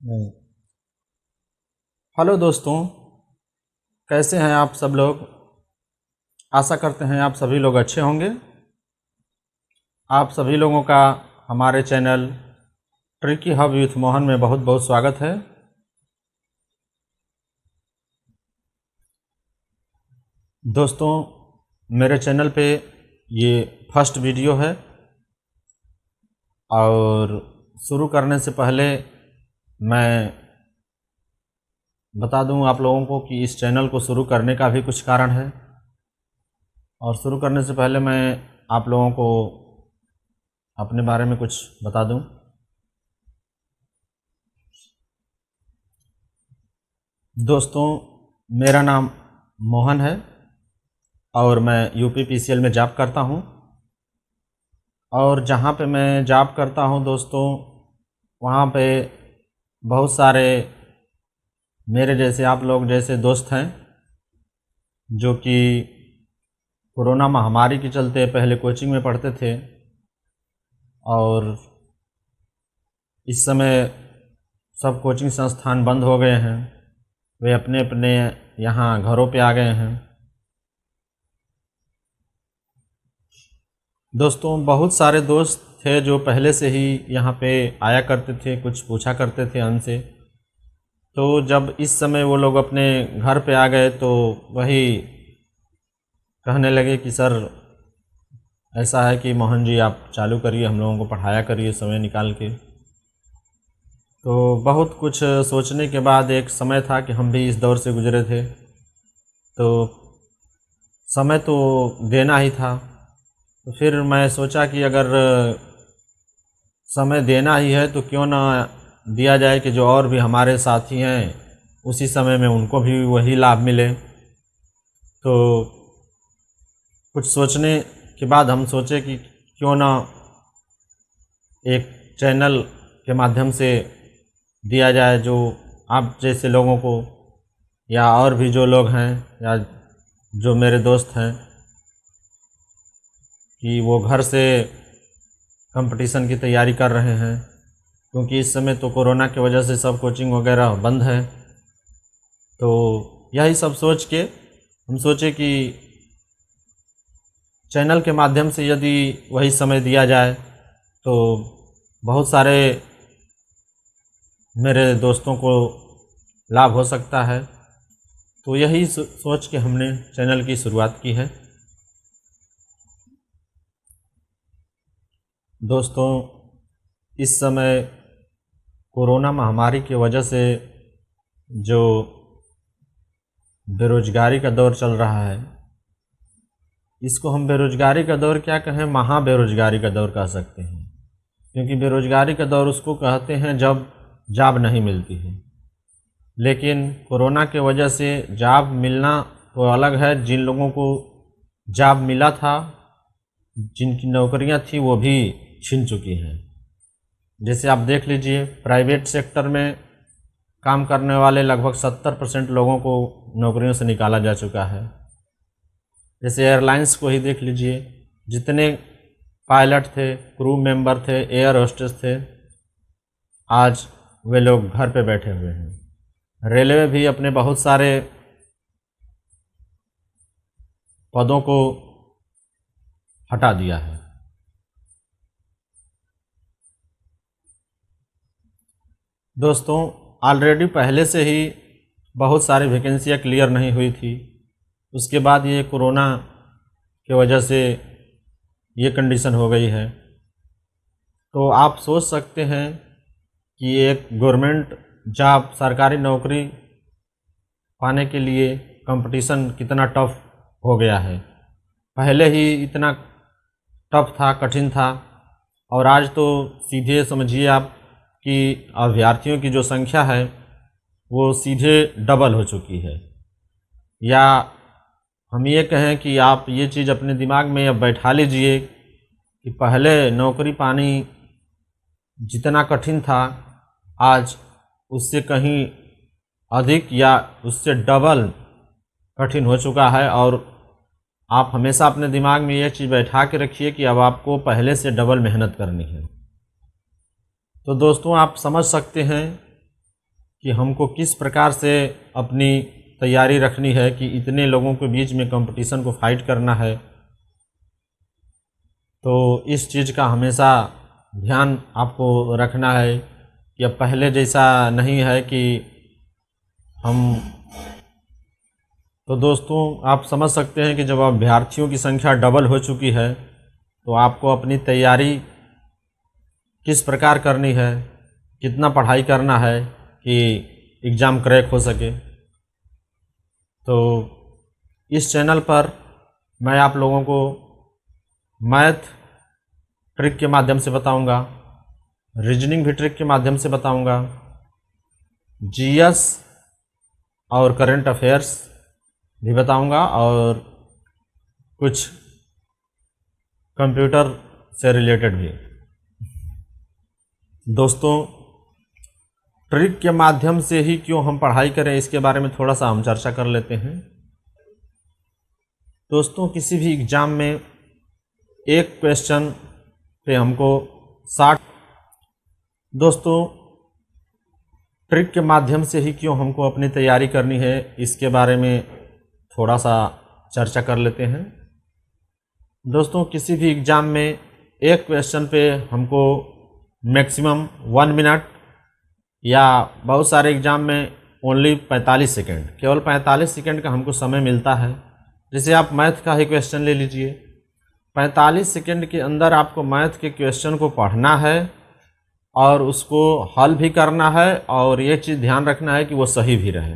नहीं। हेलो दोस्तों, कैसे हैं आप सब लोग। आशा करते हैं आप सभी लोग अच्छे होंगे। आप सभी लोगों का हमारे channel tricky hub with Mohan में बहुत बहुत स्वागत है। दोस्तों, मेरे चैनल पे ये फर्स्ट वीडियो है और शुरू करने से पहले मैं बता दूं आप लोगों को कि इस चैनल को शुरू करने का भी कुछ कारण है। और शुरू करने से पहले मैं आप लोगों को अपने बारे में कुछ बता दूं। दोस्तों, मेरा नाम मोहन है और मैं यूपीपीसीएल में जॉब करता हूं। और जहां पे मैं जॉब करता हूं दोस्तों, वहां पे बहुत सारे मेरे जैसे आप लोग जैसे दोस्त हैं जो कि कोरोना महामारी के चलते पहले कोचिंग में पढ़ते थे और इस समय सब कोचिंग संस्थान बंद हो गए हैं। वे अपने अपने यहाँ घरों पे आ गए हैं। दोस्तों, बहुत सारे दोस्त थे जो पहले से ही यहाँ पे आया करते थे, कुछ पूछा करते थे हमसे। तो जब इस समय वो लोग अपने घर पे आ गए तो वही कहने लगे कि सर ऐसा है कि मोहन जी आप चालू करिए, हम लोगों को पढ़ाया करिए समय निकाल के। तो बहुत कुछ सोचने के बाद एक समय था कि हम भी इस दौर से गुजरे थे, तो समय तो देना ही था। तो फिर मैं सोचा कि अगर समय देना ही है तो क्यों ना दिया जाए कि जो और भी हमारे साथी हैं उसी समय में उनको भी वही लाभ मिले। तो कुछ सोचने के बाद हम सोचे कि क्यों ना एक चैनल के माध्यम से दिया जाए जो आप जैसे लोगों को या और भी जो लोग हैं या जो मेरे दोस्त हैं कि वो घर से कंपटीशन की तैयारी कर रहे हैं, क्योंकि इस समय तो कोरोना की वजह से सब कोचिंग वगैरह बंद है। तो यही सब सोच के हम सोचे कि चैनल के माध्यम से यदि वही समय दिया जाए तो बहुत सारे मेरे दोस्तों को लाभ हो सकता है। तो यही सोच के हमने चैनल की शुरुआत की है। दोस्तों, इस समय कोरोना महामारी की वजह से जो बेरोजगारी का दौर चल रहा है, इसको हम बेरोजगारी का दौर क्या कहें, महा बेरोजगारी का दौर कह सकते हैं। क्योंकि बेरोजगारी का दौर उसको कहते हैं जब जॉब नहीं मिलती है। लेकिन कोरोना के वजह से जॉब मिलना तो अलग है, जिन लोगों को जॉब मिला था, जिनकी नौकरियां थी वो भी छिन चुकी हैं। जैसे आप देख लीजिए, प्राइवेट सेक्टर में काम करने वाले लगभग 70% लोगों को नौकरियों से निकाला जा चुका है। जैसे एयरलाइंस को ही देख लीजिए, जितने पायलट थे, क्रू मेंबर थे, एयर होस्टेस थे, आज वे लोग घर पे बैठे हुए हैं। रेलवे भी अपने बहुत सारे पदों को हटा दिया है। दोस्तों, ऑलरेडी पहले से ही बहुत सारी वैकेंसियाँ क्लियर नहीं हुई थी। उसके बाद ये कोरोना की वजह से ये कंडीशन हो गई है। तो आप सोच सकते हैं कि एक गवर्नमेंट जॉब, सरकारी नौकरी पाने के लिए कंपटीशन कितना टफ हो गया है। पहले ही इतना टफ था, कठिन था, और आज तो सीधे समझिए आप कि अभ्यर्थियों की जो संख्या है वो सीधे डबल हो चुकी है। या हम ये कहें कि आप ये चीज़ अपने दिमाग में अब बैठा लीजिए कि पहले नौकरी पानी जितना कठिन था, आज उससे कहीं अधिक या उससे डबल कठिन हो चुका है। और आप हमेशा अपने दिमाग में ये चीज़ बैठा के रखिए कि अब आपको पहले से डबल मेहनत करनी है। तो दोस्तों, आप समझ सकते हैं कि हमको किस प्रकार से अपनी तैयारी रखनी है कि इतने लोगों के बीच में कंपटीशन को फाइट करना है। तो इस चीज़ का हमेशा ध्यान आपको रखना है कि अब पहले जैसा नहीं है कि हम, तो दोस्तों आप समझ सकते हैं कि जब अभ्यर्थियों की संख्या डबल हो चुकी है तो आपको अपनी तैयारी किस प्रकार करनी है, कितना पढ़ाई करना है कि एग्ज़ाम क्रैक हो सके। तो इस चैनल पर मैं आप लोगों को मैथ ट्रिक के माध्यम से बताऊंगा, रीजनिंग भी ट्रिक के माध्यम से बताऊंगा, जीएस और करंट अफेयर्स भी बताऊंगा और कुछ कंप्यूटर से रिलेटेड भी। दोस्तों ट्रिक के माध्यम से ही क्यों हम पढ़ाई करें, इसके बारे में थोड़ा सा हम चर्चा कर लेते हैं। दोस्तों किसी भी एग्ज़ाम में एक क्वेश्चन पे हमको 60, दोस्तों ट्रिक के माध्यम से ही क्यों हमको अपनी तैयारी करनी है, इसके बारे में थोड़ा सा चर्चा कर लेते हैं। दोस्तों किसी भी एग्ज़ाम में एक क्वेश्चन पे हमको मैक्सिमम 1 मिनट या बहुत सारे एग्ज़ाम में ओनली 45 सेकेंड, केवल 45 सेकेंड का हमको समय मिलता है। जैसे आप मैथ का ही क्वेश्चन ले लीजिए, 45 सेकेंड के अंदर आपको मैथ के क्वेश्चन को पढ़ना है और उसको हल भी करना है और ये चीज़ ध्यान रखना है कि वो सही भी रहे।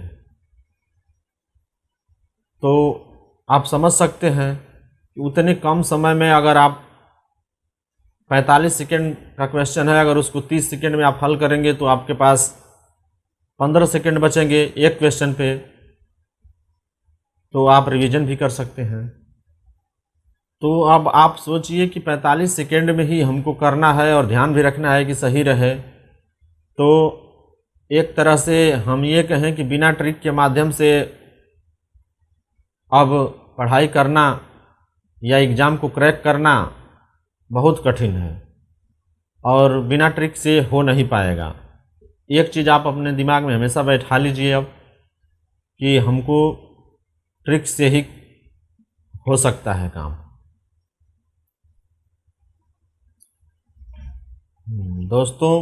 तो आप समझ सकते हैं कि उतने कम समय में अगर आप 45 सेकेंड का क्वेश्चन है, अगर उसको 30 सेकेंड में आप हल करेंगे तो आपके पास 15 सेकेंड बचेंगे एक क्वेश्चन पे, तो आप रिवीजन भी कर सकते हैं। तो अब आप सोचिए कि 45 सेकेंड में ही हमको करना है और ध्यान भी रखना है कि सही रहे। तो एक तरह से हम ये कहें कि बिना ट्रिक के माध्यम से अब पढ़ाई करना या एग्ज़ाम को क्रैक करना बहुत कठिन है और बिना ट्रिक से हो नहीं पाएगा। एक चीज़ आप अपने दिमाग में हमेशा बैठा लीजिए अब कि हमको ट्रिक से ही हो सकता है काम। दोस्तों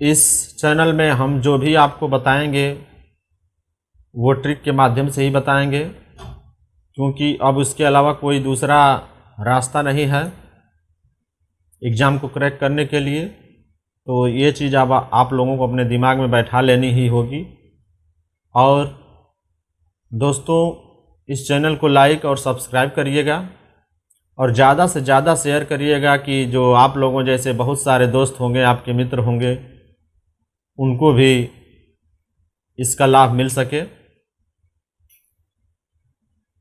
इस चैनल में हम जो भी आपको बताएंगे वो ट्रिक के माध्यम से ही बताएंगे, क्योंकि अब उसके अलावा कोई दूसरा रास्ता नहीं है एग्ज़ाम को क्रैक करने के लिए। तो ये चीज़ अब आप लोगों को अपने दिमाग में बैठा लेनी ही होगी। और दोस्तों इस चैनल को लाइक और सब्सक्राइब करिएगा और ज़्यादा से ज़्यादा शेयर करिएगा कि जो आप लोगों जैसे बहुत सारे दोस्त होंगे, आपके मित्र होंगे, उनको भी इसका लाभ मिल सके।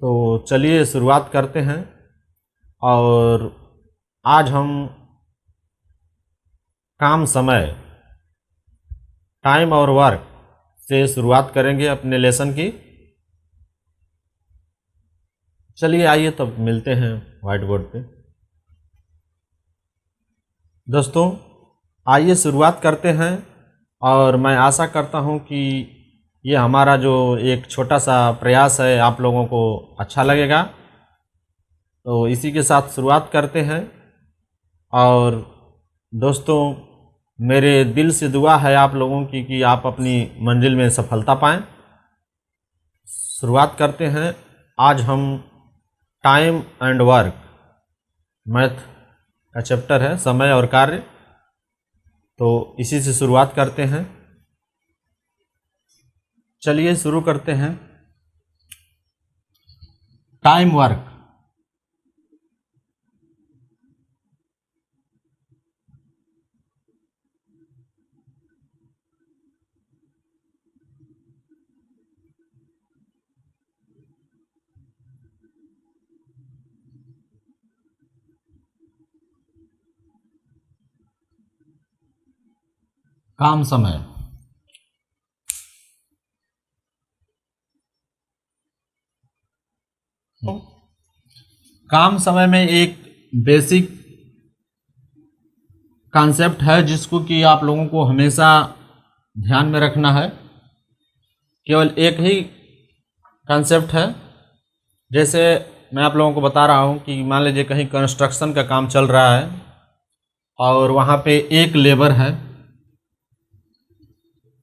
तो चलिए शुरुआत करते हैं और आज हम काम समय, टाइम और वर्क से शुरुआत करेंगे अपने लेसन की। चलिए आइए तब मिलते हैं व्हाइट बोर्ड पे। दोस्तों आइए शुरुआत करते हैं और मैं आशा करता हूं कि ये हमारा जो एक छोटा सा प्रयास है आप लोगों को अच्छा लगेगा। तो इसी के साथ शुरुआत करते हैं। और दोस्तों मेरे दिल से दुआ है आप लोगों की कि आप अपनी मंजिल में सफलता पाएं। शुरुआत करते हैं। आज हम टाइम एंड वर्क, मैथ का चैप्टर है, समय और कार्य। तो इसी से शुरुआत करते हैं। चलिए शुरू करते हैं। Time work. काम समय। काम समय में एक बेसिक कॉन्सेप्ट है जिसको कि आप लोगों को हमेशा ध्यान में रखना है, केवल एक ही कॉन्सेप्ट है। जैसे मैं आप लोगों को बता रहा हूँ कि मान लीजिए कहीं कंस्ट्रक्शन का काम चल रहा है और वहाँ पे एक लेबर है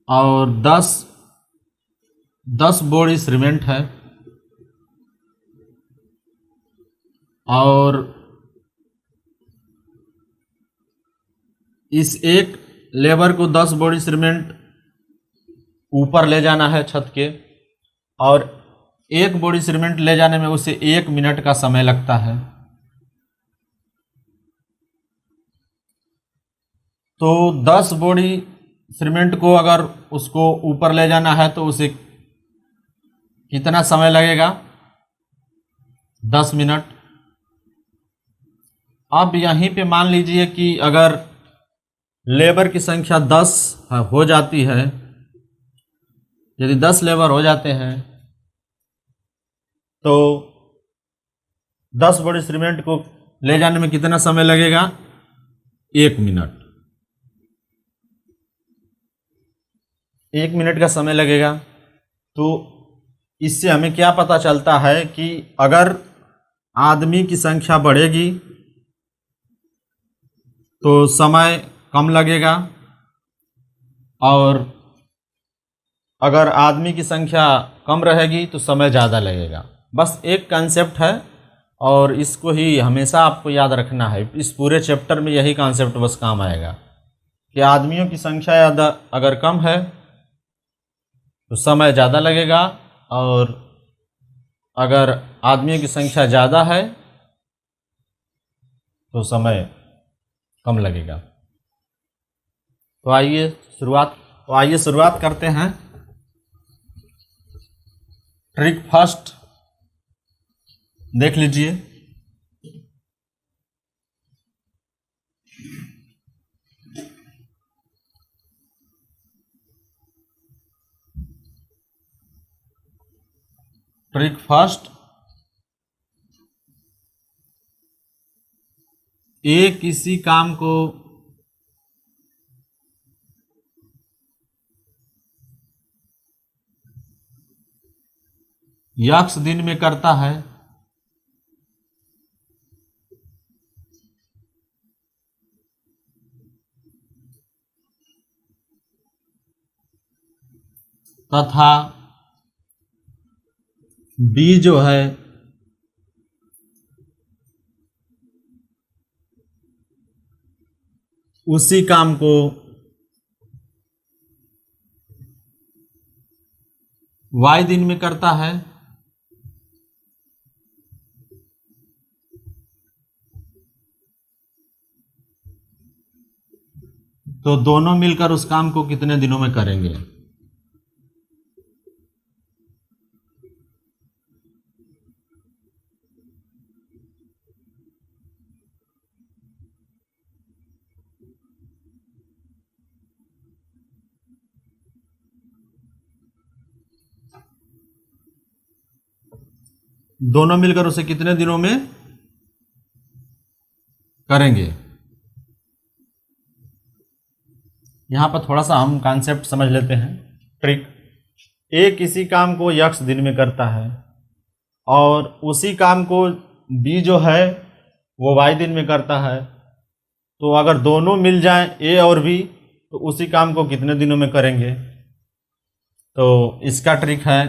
और 10 बोरी सीमेंट है और इस एक लेबर को 10 बोरी सीमेंट ऊपर ले जाना है छत के, और एक बोरी सीमेंट ले जाने में उसे 1 मिनट का समय लगता है। तो 10 बोरी सीमेंट को अगर उसको ऊपर ले जाना है तो उसे कितना समय लगेगा? 10 मिनट। अब यहीं पे मान लीजिए कि अगर लेबर की संख्या 10 हो जाती है, यदि 10 लेबर हो जाते हैं तो 10 बोरी सीमेंट को ले जाने में कितना समय लगेगा? 1 मिनट। 1 मिनट का समय लगेगा। तो इससे हमें क्या पता चलता है कि अगर आदमी की संख्या बढ़ेगी तो समय कम लगेगा, और अगर आदमी की संख्या कम रहेगी तो समय ज़्यादा लगेगा। बस एक कॉन्सेप्ट है और इसको ही हमेशा आपको याद रखना है। इस पूरे चैप्टर में यही कॉन्सेप्ट बस काम आएगा कि आदमियों की संख्या अगर कम है तो समय ज़्यादा लगेगा, और अगर आदमियों की संख्या ज़्यादा है तो समय कम लगेगा। तो आइए शुरुआत करते हैं। ट्रिक फर्स्ट देख लीजिए। ट्रिक फर्स्ट, किसी काम को यक्स दिन में करता है तथा बी जो है उसी काम को वाई दिन में करता है, तो दोनों मिलकर उस काम को कितने दिनों में करेंगे? दोनों मिलकर उसे कितने दिनों में करेंगे? यहां पर थोड़ा सा हम कॉन्सेप्ट समझ लेते हैं। ट्रिक, किसी काम को यक्स दिन में करता है और उसी काम को बी जो है वो वाई दिन में करता है, तो अगर दोनों मिल जाएं ए और बी तो उसी काम को कितने दिनों में करेंगे? तो इसका ट्रिक है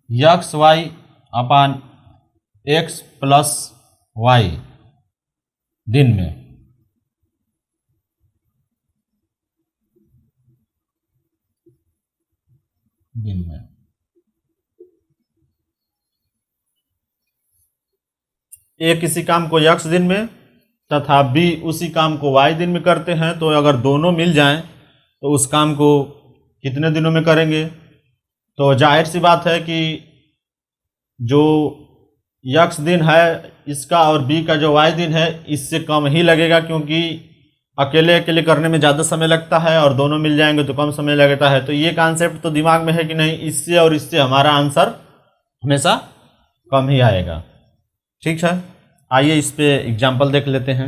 यक्स वाई अपान एक्स प्लस वाई दिन में। ए किसी काम को यक्स दिन में तथा बी उसी काम को वाई दिन में करते हैं, तो अगर दोनों मिल जाएं तो उस काम को कितने दिनों में करेंगे? तो जाहिर सी बात है कि जो यक्स दिन है इसका और बी का जो वाई दिन है इससे कम ही लगेगा, क्योंकि अकेले अकेले करने में ज़्यादा समय लगता है और दोनों मिल जाएंगे तो कम समय लगता है। तो ये कॉन्सेप्ट तो दिमाग में है कि नहीं, इससे और इससे हमारा आंसर हमेशा कम ही आएगा। ठीक है, आइए इस पे एग्जाम्पल देख लेते हैं।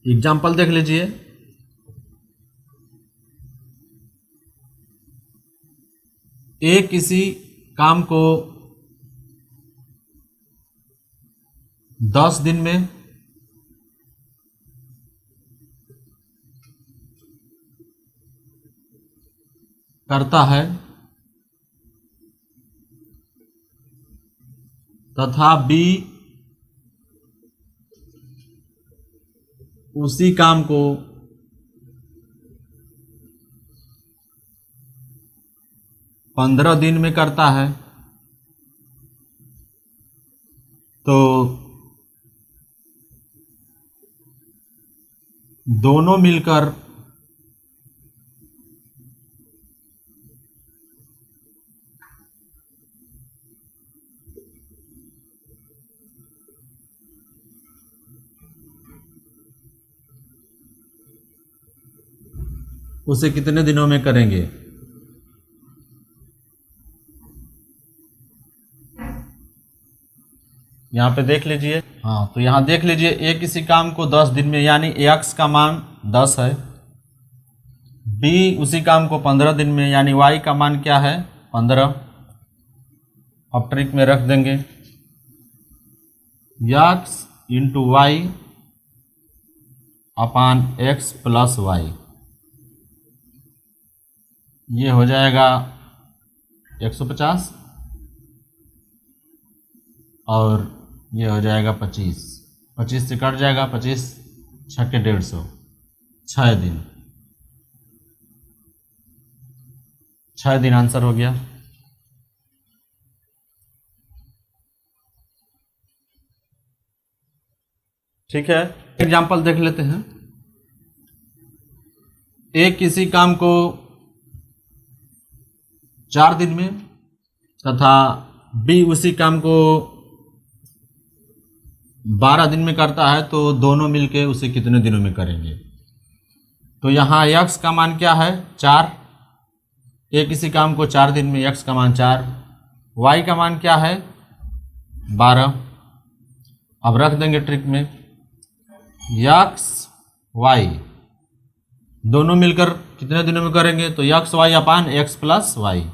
एग्जाम्पल देख लीजिए। ए किसी काम को 10 दिन में करता है तथा बी उसी काम को 15 दिन में करता है, तो दोनों मिलकर उसे कितने दिनों में करेंगे। यहाँ पे देख लीजिए। हाँ, तो यहाँ देख लीजिए, ए किसी काम को 10 दिन में, यानी एक्स का मान 10 है, बी उसी काम को 15 दिन में, यानी वाई का मान क्या है 15। अब ट्रिक में रख देंगे एक्स इंटू वाई अपान एक्स प्लस वाई, ये हो जाएगा 150 और ये हो जाएगा 25, 25 से कट जाएगा, 25 छक्के 150, 6 दिन, 6 दिन आंसर हो गया। ठीक है, एग्जाम्पल देख लेते हैं। ए किसी काम को 4 दिन में तथा बी उसी काम को 12 दिन में करता है, तो दोनों मिलके उसे कितने दिनों में करेंगे। तो यहाँ x का मान क्या है 4, ए किसी काम को 4 दिन में, x का मान 4, y का मान क्या है 12। अब रख देंगे ट्रिक में x y दोनों मिलकर कितने दिनों में करेंगे, तो x y अपान x प्लस वाई,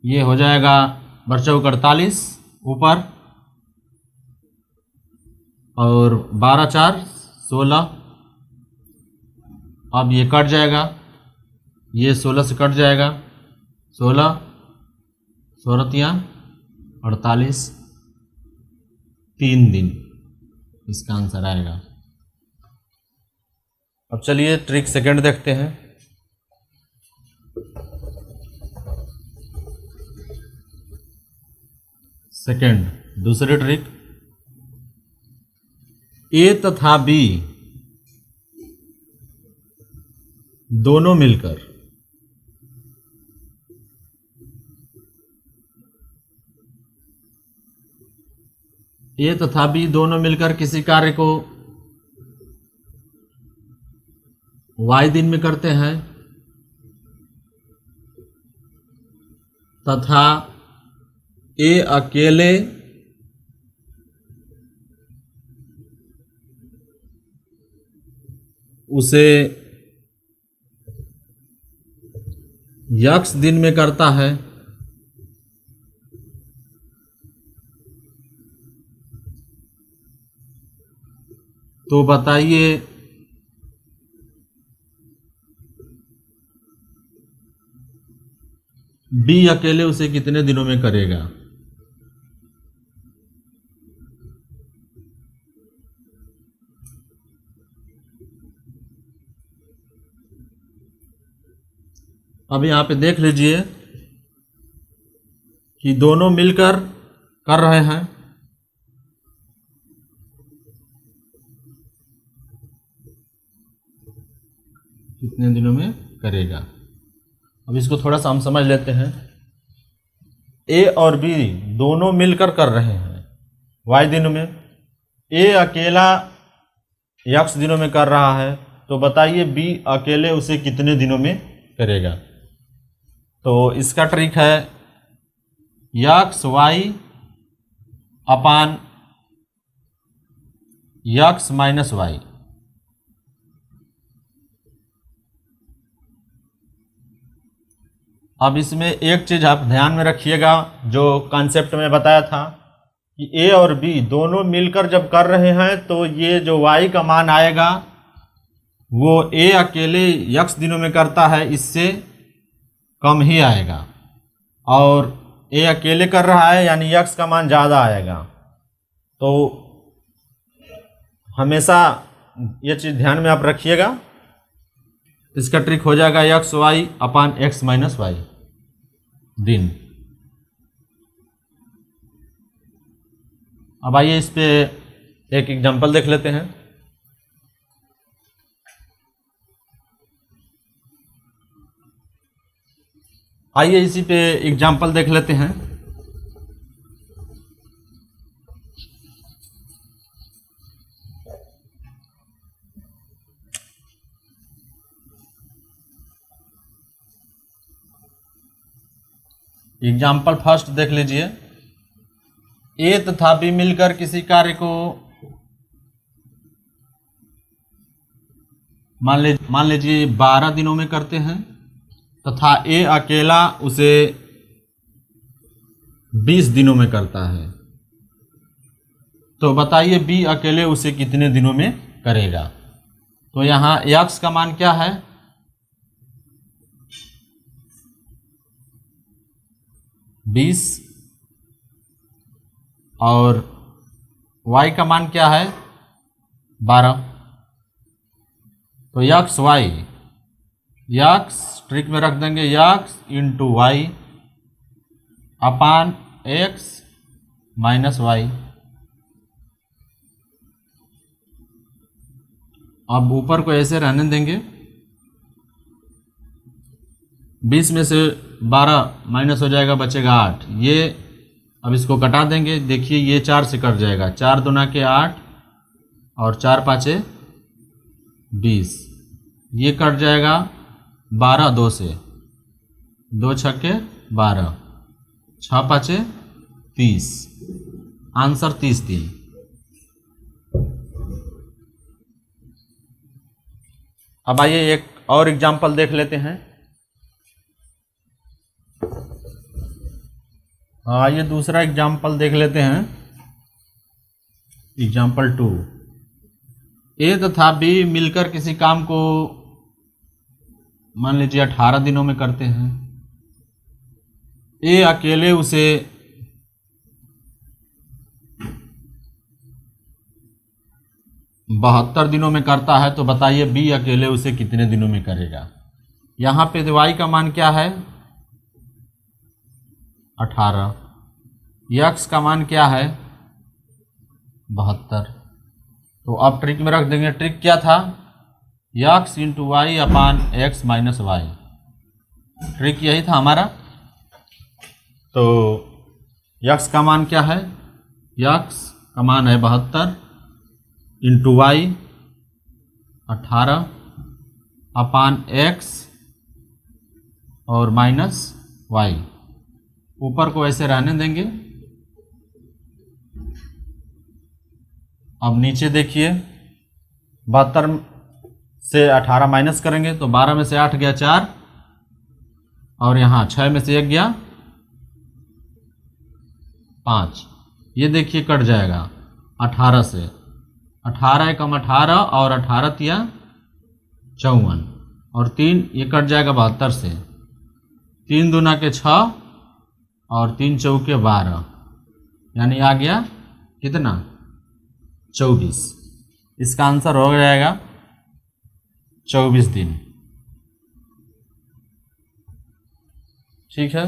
ये हो जाएगा बच्चों 48 ऊपर और 12 4 16। अब ये कट जाएगा, ये 16 से कट जाएगा, 16 16 48, 3 दिन इसका आंसर आएगा। अब चलिए ट्रिक सेकंड देखते हैं। सेकंड दूसरी ट्रिक, ए तथा बी दोनों मिलकर ए तथा बी दोनों मिलकर किसी कार्य को y दिन में करते हैं तथा ए अकेले उसे x दिन में करता है, तो बताइए बी अकेले उसे कितने दिनों में करेगा। अब यहाँ पे देख लीजिए कि दोनों मिलकर कर रहे हैं, कितने दिनों में करेगा। अब इसको थोड़ा सा हम समझ लेते हैं। ए और बी दोनों मिलकर कर रहे हैं y दिनों में, ए अकेला x दिनों में कर रहा है, तो बताइए बी अकेले उसे कितने दिनों में करेगा। तो इसका ट्रिक है x y अपान यक्स माइनस वाई। अब इसमें एक चीज़ आप ध्यान में रखिएगा, जो कॉन्सेप्ट में बताया था कि ए और बी दोनों मिलकर जब कर रहे हैं तो ये जो वाई का मान आएगा वो ए अकेले यक्स दिनों में करता है इससे कम ही आएगा, और ए अकेले कर रहा है यानी यक्स का मान ज़्यादा आएगा। तो हमेशा ये चीज़ ध्यान में आप रखिएगा। इसका ट्रिक हो जाएगा यक्स वाई अपान एक्स माइनस वाई दिन। अब आइए इस पे एक एग्जांपल देख लेते हैं। आइए इसी पे एग्जांपल देख लेते हैं। एग्जाम्पल फर्स्ट देख लीजिए। ए तथा बी मिलकर किसी कार्य को मान लीजिए 12 दिनों में करते हैं तथा ए अकेला उसे 20 दिनों में करता है। तो बताइए बी अकेले उसे कितने दिनों में करेगा। तो यहाँ यक्स का मान क्या है, 20, और y का मान क्या है, 12। तो यक्स वाई, यक्स ट्रिक में रख देंगे यक्स इंटू वाई अपान एक्स माइनस वाई। अब ऊपर को ऐसे रहने देंगे। 20 में से 12 माइनस हो जाएगा, बचेगा 8। ये अब इसको कटा देंगे। देखिए ये 4 से कट जाएगा, 4 दूना के 8 और 4 पाँचे 20। ये कट जाएगा 12 2 से, 2 छक्के 12, 6 पाँचे 30, आंसर 30 दिन। अब आइए एक और एग्जाम्पल देख लेते हैं। आइए दूसरा एग्जाम्पल देख लेते हैं। एग्जाम्पल 2। ए तथा बी मिलकर किसी काम को मान लीजिए 18 दिनों में करते हैं। ए अकेले उसे 72 दिनों में करता है। तो बताइए बी अकेले उसे कितने दिनों में करेगा। यहाँ पे वाई का मान क्या है, 18। यक्स का मान क्या है, 72। तो अब ट्रिक में रख देंगे। ट्रिक क्या था, यक्स इंटू वाई अपान एक्स माइनस वाई। ट्रिक यही था हमारा। तो यक्स का मान क्या है, यक्स का मान है 72 इंटू वाई 18 अपान एक्स और माइनस वाई। ऊपर को ऐसे रहने देंगे। अब नीचे देखिए, 72 से 18 माइनस करेंगे तो 12 में से 8 गया 4, और यहाँ 6 में से 1 गया 5। ये देखिए कट जाएगा 18 से, 18 कम 18 और 18 तिया 54, और 3 ये कट जाएगा 72 से। 3 दूना के 6 और 3 चौके 12, यानी आ गया कितना, 24। इसका आंसर हो जाएगा 24 दिन। ठीक है।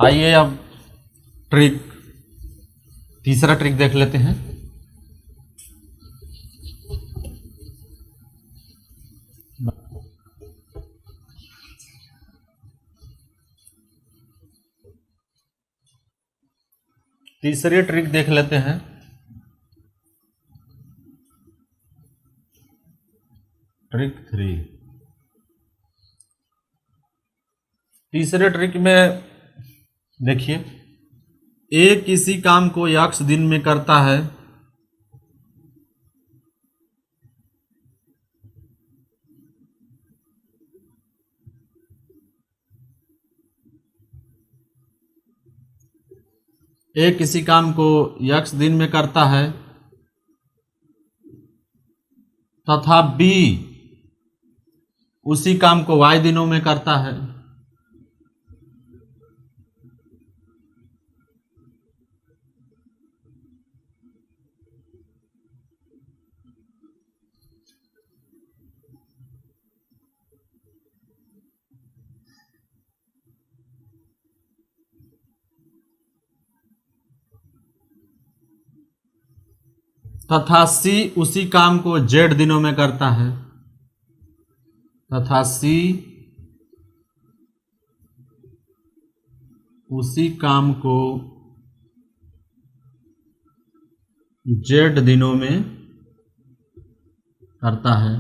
आइए अब तीसरा ट्रिक देख लेते हैं। तीसरी ट्रिक देख लेते हैं। ट्रिक 3। तीसरे ट्रिक में देखिए, ए किसी काम को यक्स दिन में करता है ए किसी काम को यक्स दिन में करता है तथा बी उसी काम को वाई दिनों में करता है, तथा सी उसी काम को जेड दिनों में करता है, तथा सी उसी काम को जेड दिनों में करता है।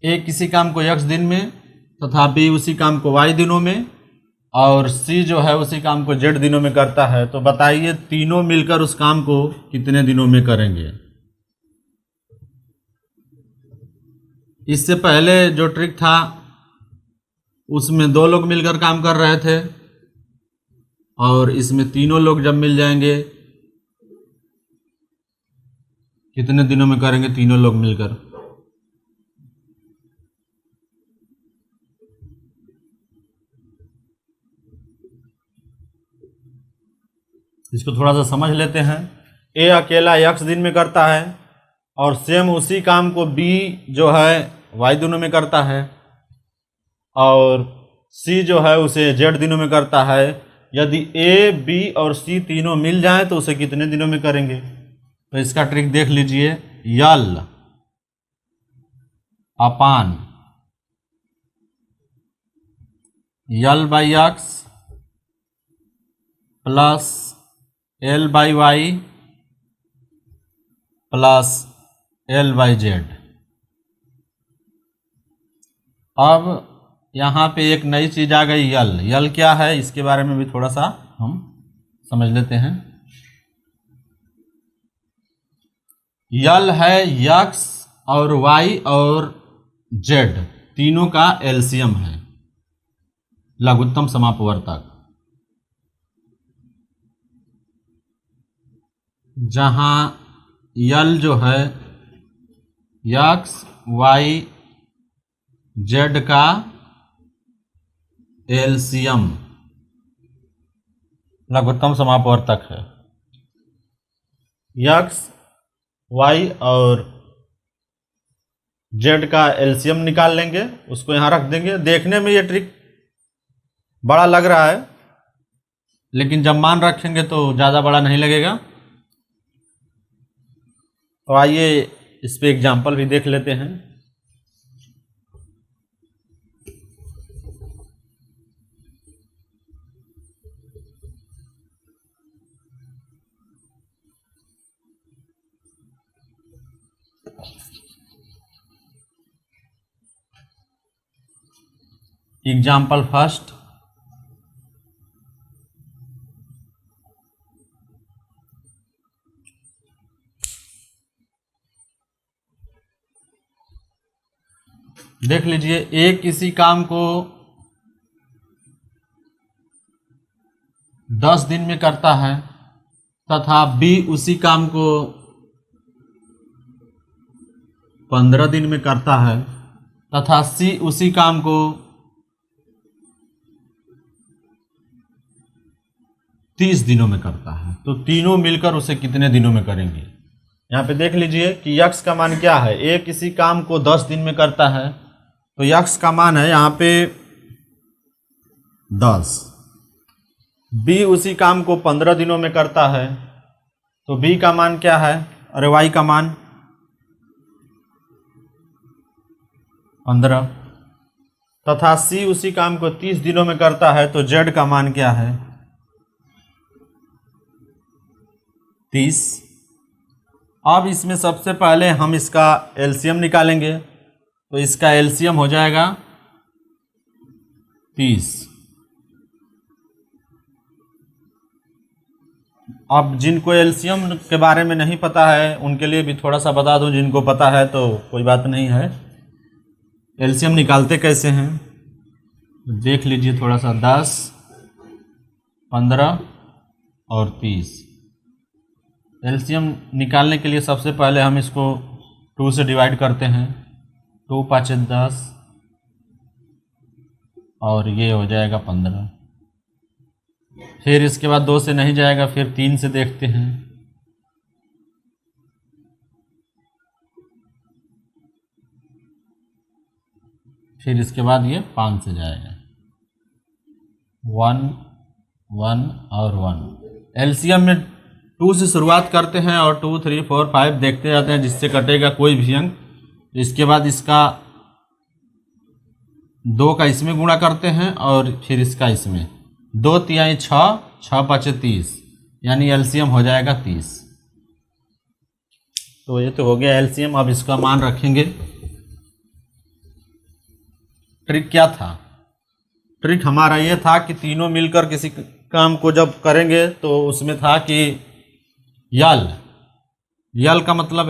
ए किसी काम को यक्स दिन में तथा बी उसी काम को वाई दिनों में और सी जो है उसी काम को जेड दिनों में करता है। तो बताइए तीनों मिलकर उस काम को कितने दिनों में करेंगे। इससे पहले जो ट्रिक था उसमें 2 लोग मिलकर काम कर रहे थे और इसमें तीनों लोग जब मिल जाएंगे कितने दिनों में करेंगे तीनों लोग मिलकर। इसको थोड़ा सा समझ लेते हैं। ए अकेला यक्स दिन में करता है और सेम उसी काम को बी जो है वाई दिनों में करता है और सी जो है उसे जेड दिनों में करता है। यदि ए बी और सी तीनों मिल जाएं तो उसे कितने दिनों में करेंगे। तो इसका ट्रिक देख लीजिए। L upon L by X plus L by Y plus L by Z. अब यहाँ पे एक नई चीज़ आ गई यल। यल क्या है इसके बारे में भी थोड़ा सा हम समझ लेते हैं। यल है यक्स और वाई और जेड तीनों का एलसीएम है, लघुत्तम समापवर्तक। जहाँ यल जो है यक्स वाई जेड का एलसीएम लघुत्तम समापवर्तक है। यक्स वाई और जेड का एलसीएम निकाल लेंगे, उसको यहाँ रख देंगे। देखने में ये ट्रिक बड़ा लग रहा है लेकिन जब मान रखेंगे तो ज़्यादा बड़ा नहीं लगेगा। तो आइए इस पे एग्जाम्पल भी देख लेते हैं। एग्जाम्पल फर्स्ट, देख लीजिए। ए किसी काम को 10 दिन में करता है तथा बी उसी काम को 15 दिन में करता है तथा सी उसी काम को 30 दिनों में करता है। तो तीनों मिलकर उसे कितने दिनों में करेंगे। यहाँ पे देख लीजिए कि यक्स का मान क्या है। ए किसी काम को 10 दिन में करता है तो यक्स का मान है यहाँ पे 10। बी उसी काम को 15 दिनों में करता है तो बी का मान क्या है, अरे वाई का मान 15 तथा सी उसी काम को 30 दिनों में करता है तो जेड का मान क्या है 30। अब इसमें सबसे पहले हम इसका एलसीएम निकालेंगे। तो इसका एलसीएम हो जाएगा 30। अब जिनको एलसीएम के बारे में नहीं पता है उनके लिए भी थोड़ा सा बता दूं, जिनको पता है तो कोई बात नहीं है। एलसीएम निकालते कैसे हैं देख लीजिए थोड़ा सा। 10, 15 और 30। एलसीएम निकालने के लिए सबसे पहले हम इसको 2 से डिवाइड करते हैं। 2 5 10 और ये हो जाएगा 15। फिर इसके बाद 2 से नहीं जाएगा, फिर 3 से देखते हैं। फिर इसके बाद ये 5 से जाएगा। 1 1 और 1। एलसीएम में 2 से शुरुआत करते हैं और 2 3 4 5 देखते जाते हैं, जिससे कटेगा कोई भी अंक। इसके बाद इसका 2 का इसमें गुणा करते हैं और फिर इसका इसमें। 2 तिहाई 6, 6 5 30, यानी एलसीएम हो जाएगा 30। तो ये तो हो गया एलसीएम। अब इसका मान रखेंगे। ट्रिक क्या था? ट्रिक हमारा ये था कि तीनों मिलकर किसी काम को जब करेंगे तो उसमें था कि यल का मतलब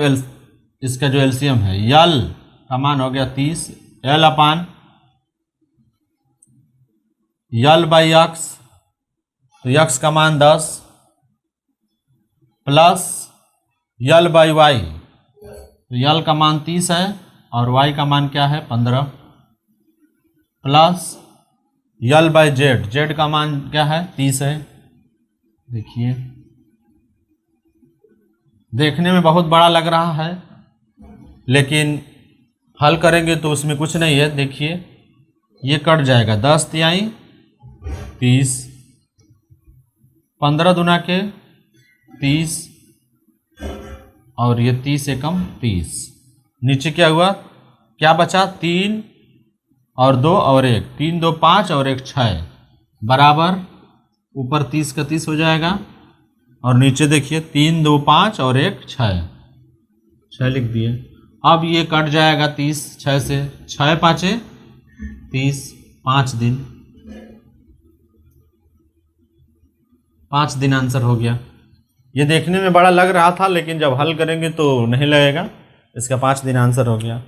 इसका जो एलसीएम है, यल का मान हो गया 30। L upon L by x, तो यक्स का मान 10 प्लस यल बाई वाई, तो यल का मान 30 है और वाई का मान क्या है 15, plus L by Z, Z का मान क्या है 30 है। देखिए देखने में बहुत बड़ा लग रहा है, लेकिन हल करेंगे तो उसमें कुछ नहीं है। देखिए ये कट जाएगा। 10 तिहाई 30, 15 दूना के 30 और ये 30 एकम 30। नीचे क्या हुआ, क्या बचा? 3 और 2 और 1, 3 2 5 और 1 6 बराबर ऊपर 30 का 30 हो जाएगा और नीचे देखिए 3 2 5 और 1 6 लिख दिए। अब ये कट जाएगा 30 6 से, 6 5 30, 5 दिन, 5 दिन आंसर हो गया। ये देखने में बड़ा लग रहा था, लेकिन जब हल करेंगे तो नहीं लगेगा। इसका 5 दिन आंसर हो गया।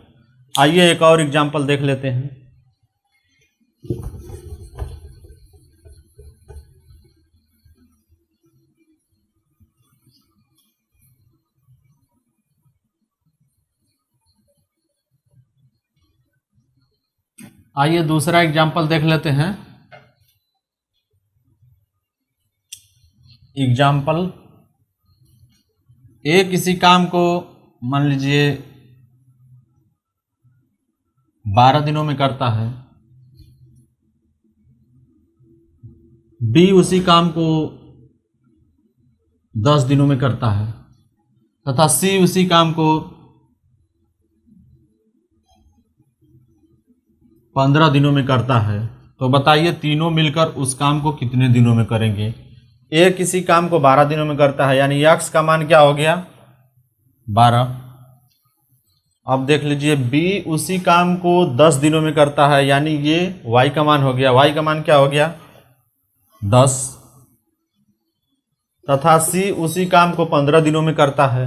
आइए एक और एग्जाम्पल देख लेते हैं। आइए दूसरा एग्जाम्पल देख लेते हैं। एग्जाम्पल ए किसी काम को मान लीजिए 12 दिनों में करता है, बी उसी काम को 10 दिनों में करता है तथा सी उसी काम को 15 दिनों में करता है। तो बताइए तीनों मिलकर उस काम को कितने दिनों में करेंगे? ए किसी काम को 12 दिनों में करता है, यानी यक्स का मान क्या हो गया 12। अब देख लीजिए बी उसी काम को 10 दिनों में करता है, यानी ये वाई का मान हो गया। वाई का मान क्या हो गया 10, तथा सी उसी काम को 15 दिनों में करता है,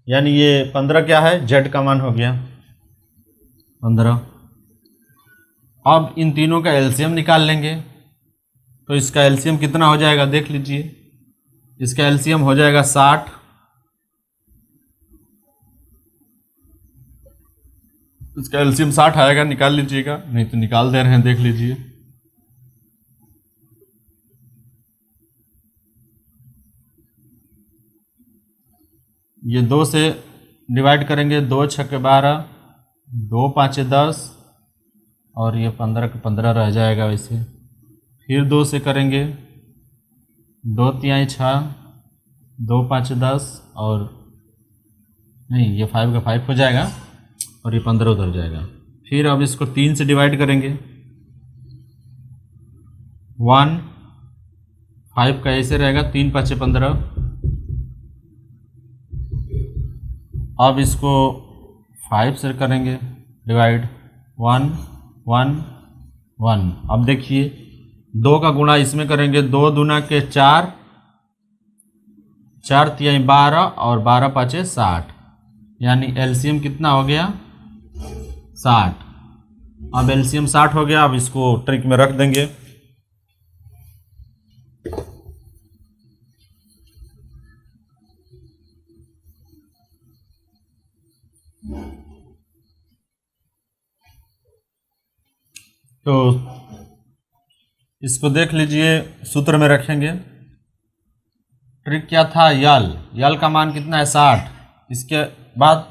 यानी ये 15 क्या है जेड का मान हो गया 15। अब इन तीनों का एलसीएम निकाल लेंगे। तो इसका एलसीएम कितना हो जाएगा देख लीजिए। इसका एलसीएम हो जाएगा 60, इसका एलसीएम 60 आएगा। निकाल लीजिएगा, नहीं तो निकाल दे रहे हैं, देख लीजिए। ये 2 से डिवाइड करेंगे, 2 छक्के 12, 2 पाँचे 10 और ये 15 के 15 रह जाएगा वैसे। फिर 2 से करेंगे, 2 तिहाई 6, 2 पाँचे 10 और नहीं ये 5 का 5 हो जाएगा और ये 15 उधर जाएगा। फिर अब इसको 3 से डिवाइड करेंगे, 1 5 का ऐसे रहेगा, 3 पाँचे 15। अब इसको 5 से करेंगे डिवाइड, 1 1 1। अब देखिए 2 का गुणा इसमें करेंगे, 2 दूना के 4, 4 तिहाई 12 और 12 पाँचे 60, यानी एलसीएम कितना हो गया 60। अब एलसीएम 60 हो गया। अब इसको ट्रिक में रख देंगे। तो इसको देख लीजिए, सूत्र में रखेंगे। ट्रिक क्या था, यल का मान कितना है 60। इसके बाद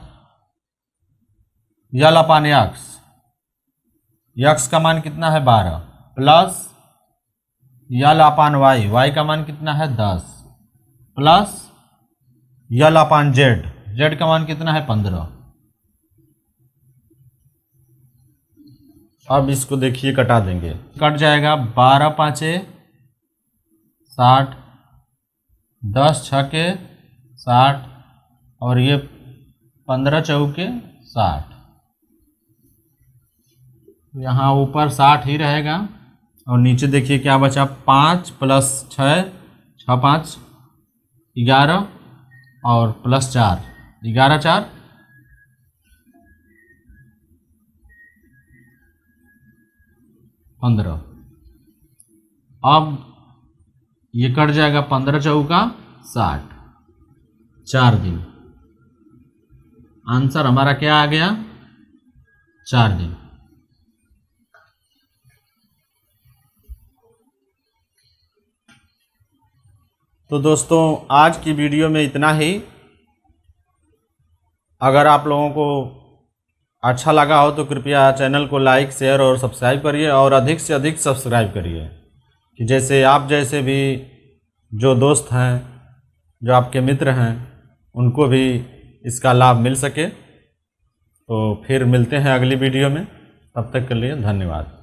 यल अपान यक्स का मान कितना है 12, प्लस यल अपान वाई का मान कितना है 10, प्लस यल अपान जेड का मान कितना है 15। अब इसको देखिए कटा देंगे, कट जाएगा 12 पाँचे 60, 10 छके 60 और ये 15 चौके 60। यहाँ ऊपर 60 ही रहेगा और नीचे देखिए क्या बचा, 5 प्लस 6, 6 5 11 और प्लस 4, 11 4 15। अब ये कट जाएगा, 15 चौका 60, 4 दिन। आंसर हमारा क्या आ गया, 4 दिन। तो दोस्तों आज की वीडियो में इतना ही। अगर आप लोगों को अच्छा लगा हो तो कृपया चैनल को लाइक शेयर और सब्सक्राइब करिए और अधिक से अधिक सब्सक्राइब करिए, कि जैसे आप जैसे भी जो दोस्त हैं, जो आपके मित्र हैं, उनको भी इसका लाभ मिल सके। तो फिर मिलते हैं अगली वीडियो में, तब तक के लिए धन्यवाद।